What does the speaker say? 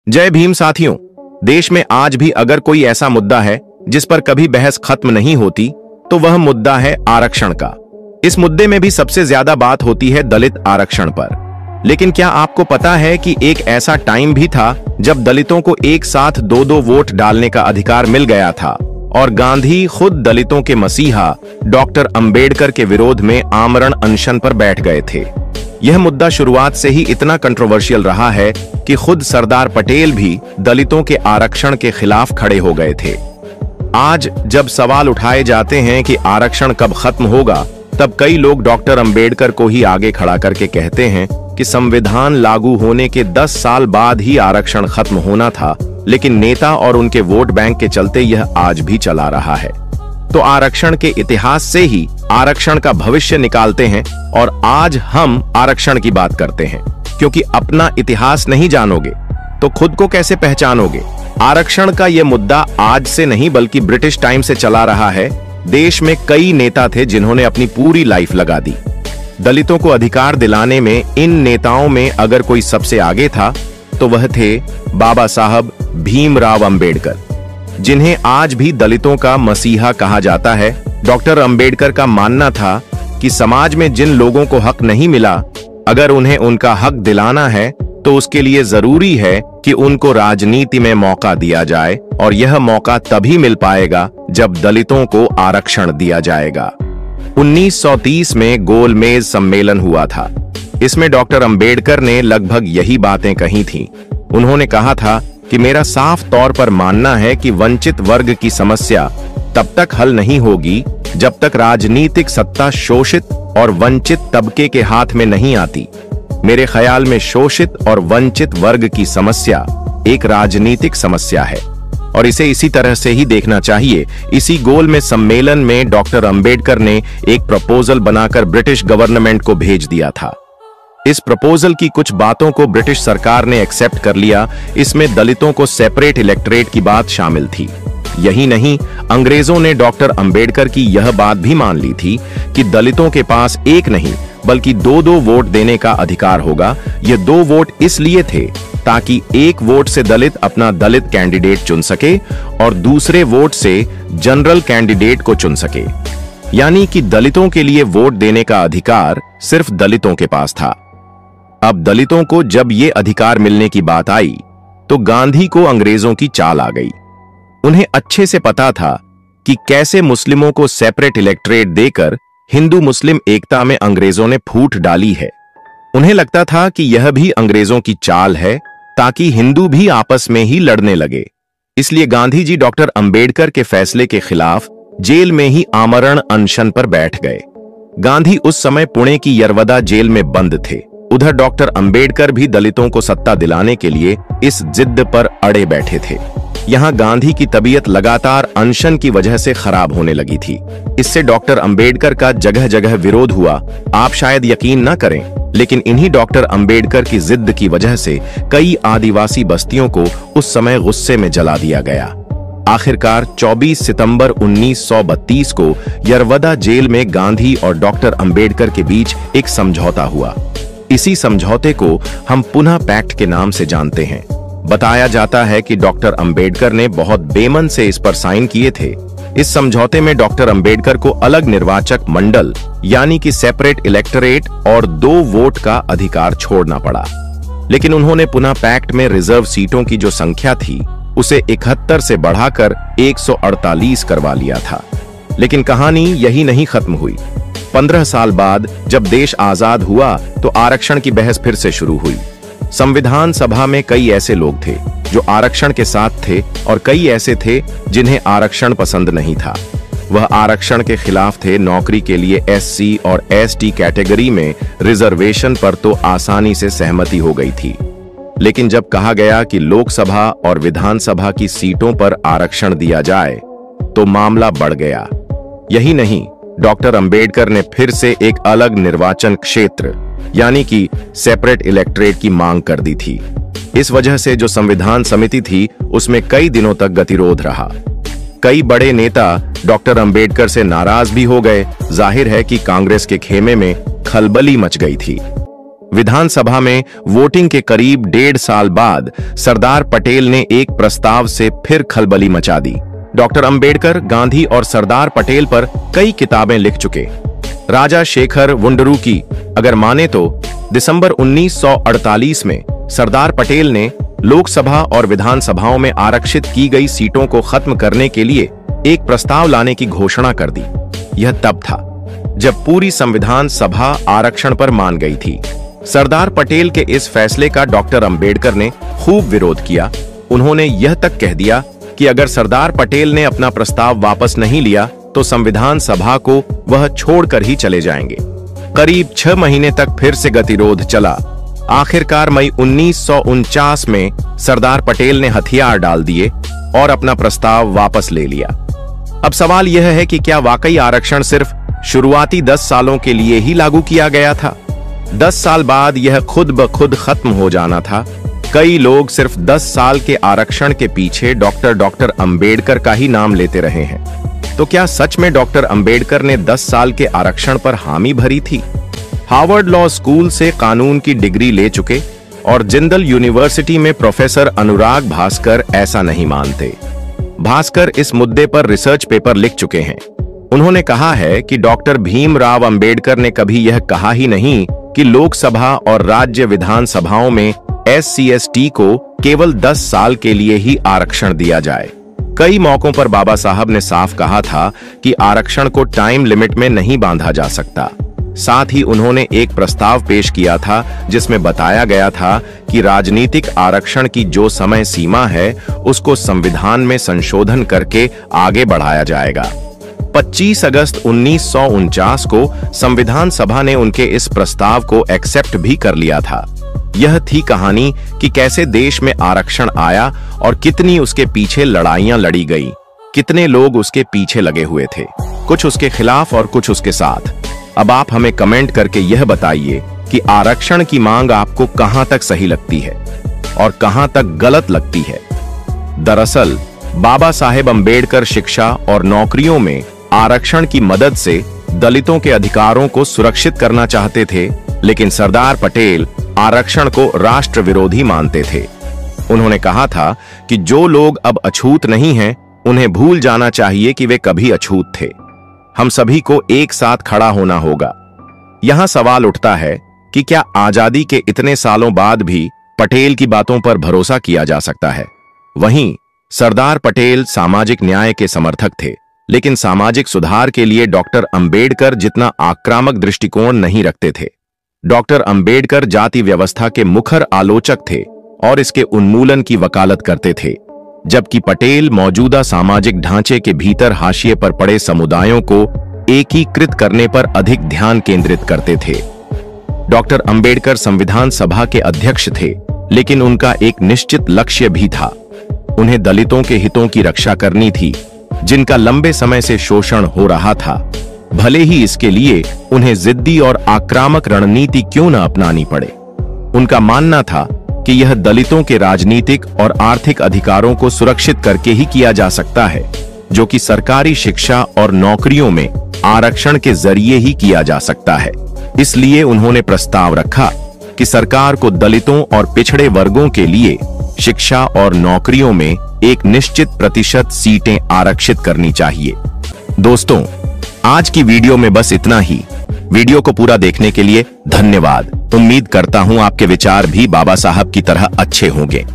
जय भीम साथियों। देश में आज भी अगर कोई ऐसा मुद्दा है जिस पर कभी बहस खत्म नहीं होती तो वह मुद्दा है आरक्षण का। इस मुद्दे में भी सबसे ज्यादा बात होती है दलित आरक्षण पर। लेकिन क्या आपको पता है कि एक ऐसा टाइम भी था जब दलितों को एक साथ दो वोट डालने का अधिकार मिल गया था और गांधी खुद दलितों के मसीहा डॉक्टर अंबेडकर के विरोध में आमरण अनशन पर बैठ गए थे। यह मुद्दा शुरुआत से ही इतना कंट्रोवर्शियल रहा है कि खुद सरदार पटेल भी दलितों के आरक्षण के खिलाफ खड़े हो गए थे। आज जब सवाल उठाए जाते हैं कि आरक्षण कब खत्म होगा, तब कई लोग डॉक्टर अंबेडकर को ही आगे खड़ा करके कहते हैं कि संविधान लागू होने के 10 साल बाद ही आरक्षण खत्म होना था, लेकिन नेता और उनके वोट बैंक के चलते यह आज भी चला रहा है। तो आरक्षण के इतिहास से ही आरक्षण का भविष्य निकालते हैं और आज हम आरक्षण की बात करते हैं, क्योंकि अपना इतिहास नहीं जानोगे तो खुद को कैसे पहचानोगे। आरक्षण का यह मुद्दा आज से नहीं बल्कि ब्रिटिश टाइम से चला रहा है। देश में कई नेता थे जिन्होंने अपनी पूरी लाइफ लगा दी दलितों को अधिकार दिलाने में। इन नेताओं में अगर कोई सबसे आगे था तो वह थे बाबा साहब भीमराव अंबेडकर, जिन्हें आज भी दलितों का मसीहा कहा जाता है। डॉक्टर अंबेडकर का मानना था कि समाज में जिन लोगों को हक नहीं मिला, अगर उन्हें उनका हक दिलाना है तो उसके लिए जरूरी है कि उनको राजनीति में मौका दिया जाए, और यह मौका तभी मिल पाएगा जब दलितों को आरक्षण दिया जाएगा। 1930 में गोलमेज सम्मेलन हुआ था। इसमें डॉक्टर अंबेडकर ने लगभग यही बातें कही थीं। उन्होंने कहा था कि मेरा साफ तौर पर मानना है कि वंचित वर्ग की समस्या तब तक हल नहीं होगी जब तक राजनीतिक सत्ता शोषित और वंचित तबके के हाथ में नहीं आती। मेरे ख्याल में शोषित और वंचित वर्ग की समस्या एक राजनीतिक समस्या है और इसे इसी तरह से ही देखना चाहिए। इसी गोल में सम्मेलन में डॉक्टर अंबेडकर ने एक प्रपोजल बनाकर ब्रिटिश गवर्नमेंट को भेज दिया था। इस प्रपोजल की कुछ बातों को ब्रिटिश सरकार ने एक्सेप्ट कर लिया। इसमें दलितों को सेपरेट इलेक्टोरेट की बात शामिल थी। यही नहीं, अंग्रेजों ने डॉक्टर अंबेडकर की यह बात भी मान ली थी कि दलितों के पास एक नहीं बल्कि दो वोट देने का अधिकार होगा। ये 2 वोट इसलिए थे ताकि एक वोट से दलित अपना दलित कैंडिडेट चुन सके और दूसरे वोट से जनरल कैंडिडेट को चुन सके। यानी कि दलितों के लिए वोट देने का अधिकार सिर्फ दलितों के पास था। अब दलितों को जब ये अधिकार मिलने की बात आई तो गांधी को अंग्रेजों की चाल आ गई। उन्हें अच्छे से पता था कि कैसे मुस्लिमों को सेपरेट इलेक्टोरेट देकर हिंदू मुस्लिम एकता में अंग्रेजों ने फूट डाली है। उन्हें लगता था कि यह भी अंग्रेजों की चाल है ताकि हिंदू भी आपस में ही लड़ने लगे। इसलिए गांधी जी डॉक्टर अंबेडकर के फैसले के खिलाफ जेल में ही आमरण अनशन पर बैठ गए। गांधी उस समय पुणे की यरवदा जेल में बंद थे। उधर डॉक्टर अंबेडकर भी दलितों को सत्ता दिलाने के लिए इस जिद पर अड़े बैठे थे। यहाँ गांधी की तबीयत लगातार अनशन की वजह से खराब होने लगी थी। इससे डॉक्टर अंबेडकर का जगह जगह विरोध हुआ। आप शायद यकीन न करें, लेकिन इन्हीं डॉक्टर अंबेडकर की जिद की वजह से कई आदिवासी बस्तियों को उस समय गुस्से में जला दिया गया। आखिरकार 24 सितंबर 1932 को यरवदा जेल में गांधी और डॉक्टर अंबेडकर के बीच एक समझौता हुआ। इसी समझौते को हम पुनः पैक्ट के नाम से जानते हैं। बताया जाता है कि डॉक्टर अंबेडकर ने बहुत बेमन से इस पर साइन किए थे। इस समझौते में डॉक्टर अंबेडकर को अलग निर्वाचक मंडल यानी कि सेपरेट इलेक्टोरेट और 2 वोट का अधिकार छोड़ना पड़ा। लेकिन उन्होंने पुनः पैक्ट में रिजर्व सीटों की जो संख्या थी उसे 71 से बढ़ाकर 148 करवा लिया था। लेकिन कहानी यही नहीं खत्म हुई। 15 साल बाद जब देश आजाद हुआ तो आरक्षण की बहस फिर से शुरू हुई। संविधान सभा में कई ऐसे लोग थे जो आरक्षण के साथ थे और कई ऐसे थे जिन्हें आरक्षण पसंद नहीं था। वह आरक्षण के खिलाफ थे। नौकरी के लिए SC और ST कैटेगरी में रिजर्वेशन पर तो आसानी से सहमति हो गई थी। लेकिन जब कहा गया कि लोकसभा और विधानसभा की सीटों पर आरक्षण दिया जाए तो मामला बढ़ गया। यही नहीं, डॉक्टर अंबेडकर ने फिर से एक अलग निर्वाचन क्षेत्र यानी कि सेपरेट इलेक्टोरेट की मांग कर दी थी। इस वजह से जो संविधान समिति थी उसमें कई दिनों तक गतिरोध रहा। कई बड़े नेता डॉक्टर अंबेडकर से नाराज भी हो गए। जाहिर है कि कांग्रेस के खेमे में खलबली मच गई थी। विधानसभा में वोटिंग के करीब 1.5 साल बाद सरदार पटेल ने एक प्रस्ताव से फिर खलबली मचा दी। डॉक्टर अंबेडकर गांधी और सरदार पटेल पर कई किताबें लिख चुके। राजा शेखर वुंडरू की अगर माने तो दिसंबर 1948 में सरदार पटेल ने लोकसभा और विधानसभाओं में आरक्षित की गई सीटों को खत्म करने के लिए एक प्रस्ताव लाने की घोषणा कर दी। यह तब था जब पूरी संविधान सभा आरक्षण पर मान गई थी। सरदार पटेल के इस फैसले का डॉक्टर अंबेडकर ने खूब विरोध किया। उन्होंने यह तक कह दिया कि अगर सरदार पटेल ने अपना प्रस्ताव वापस नहीं लिया तो संविधान सभा को वह छोड़कर ही चले जाएंगे। करीब 6 महीने तक फिर से गतिरोध चला। आखिरकार मई 1949 में सरदार पटेल ने हथियार डाल दिए और अपना प्रस्ताव वापस ले लिया। अब सवाल यह है कि क्या वाकई आरक्षण सिर्फ शुरुआती 10 सालों के लिए ही लागू किया गया था? 10 साल बाद यह खुद ब खुद खत्म हो जाना था। कई लोग सिर्फ 10 साल के आरक्षण के पीछे डॉक्टर अंबेडकर का ही नाम लेते रहे हैं। तो क्या सच में डॉक्टर अंबेडकर ने 10 साल के आरक्षण पर हामी भरी थी? हार्वर्ड लॉ स्कूल से कानून की डिग्री ले चुके और जिंदल यूनिवर्सिटी में प्रोफेसर अनुराग भास्कर ऐसा नहीं मानते। भास्कर इस मुद्दे पर रिसर्च पेपर लिख चुके हैं। उन्होंने कहा है कि डॉक्टर भीमराव अंबेडकर ने कभी यह कहा ही नहीं कि लोकसभा और राज्य विधानसभाओं में SC/ST को केवल 10 साल के लिए ही आरक्षण दिया जाए। कई मौकों पर बाबा साहब ने साफ कहा था कि आरक्षण को टाइम लिमिट में नहीं बांधा जा सकता। साथ ही उन्होंने एक प्रस्ताव पेश किया था जिसमें बताया गया था कि राजनीतिक आरक्षण की जो समय सीमा है उसको संविधान में संशोधन करके आगे बढ़ाया जाएगा। 25 अगस्त 1949 को संविधान सभा ने उनके इस प्रस्ताव को एक्सेप्ट भी कर लिया था। यह थी कहानी कि कैसे देश में आरक्षण आया और कितनी उसके पीछे लड़ाइयां लड़ी गई। कितने लोग उसके पीछे लगे हुए थे, कुछ उसके खिलाफ और कुछ उसके साथ। अब आप हमें कमेंट करके यह बताइए कि आरक्षण की मांग आपको कहां तक सही लगती है और कहां तक गलत लगती है। दरअसल बाबा साहेब अंबेडकर शिक्षा और नौकरियों में आरक्षण की मदद से दलितों के अधिकारों को सुरक्षित करना चाहते थे, लेकिन सरदार पटेल आरक्षण को राष्ट्र विरोधी मानते थे। उन्होंने कहा था कि जो लोग अब अछूत नहीं हैं, उन्हें भूल जाना चाहिए कि वे कभी अछूत थे। हम सभी को एक साथ खड़ा होना होगा। यहां सवाल उठता है कि क्या आजादी के इतने सालों बाद भी पटेल की बातों पर भरोसा किया जा सकता है? वहीं सरदार पटेल सामाजिक न्याय के समर्थक थे, लेकिन सामाजिक सुधार के लिए डॉक्टर अंबेडकर जितना आक्रामक दृष्टिकोण नहीं रखते थे। डॉक्टर अंबेडकर जाति व्यवस्था के मुखर आलोचक थे और इसके उन्मूलन की वकालत करते थे, जबकि पटेल मौजूदा सामाजिक ढांचे के भीतर हाशिए पर पड़े समुदायों को एकीकृत करने पर अधिक ध्यान केंद्रित करते थे। डॉक्टर अंबेडकर संविधान सभा के अध्यक्ष थे, लेकिन उनका एक निश्चित लक्ष्य भी था। उन्हें दलितों के हितों की रक्षा करनी थी, जिनका लंबे समय से शोषण हो रहा था, भले ही इसके लिए उन्हें जिद्दी और आक्रामक रणनीति क्यों न अपनानी पड़े। उनका मानना था कि यह दलितों के राजनीतिक और आर्थिक अधिकारों को सुरक्षित करके ही किया जा सकता है, जो कि सरकारी शिक्षा और नौकरियों में आरक्षण के जरिए ही किया जा सकता है। इसलिए उन्होंने प्रस्ताव रखा कि सरकार को दलितों और पिछड़े वर्गों के लिए शिक्षा और नौकरियों में एक निश्चित प्रतिशत सीटें आरक्षित करनी चाहिए। दोस्तों, आज की वीडियो में बस इतना ही। वीडियो को पूरा देखने के लिए धन्यवाद। उम्मीद करता हूं आपके विचार भी बाबा साहब की तरह अच्छे होंगे।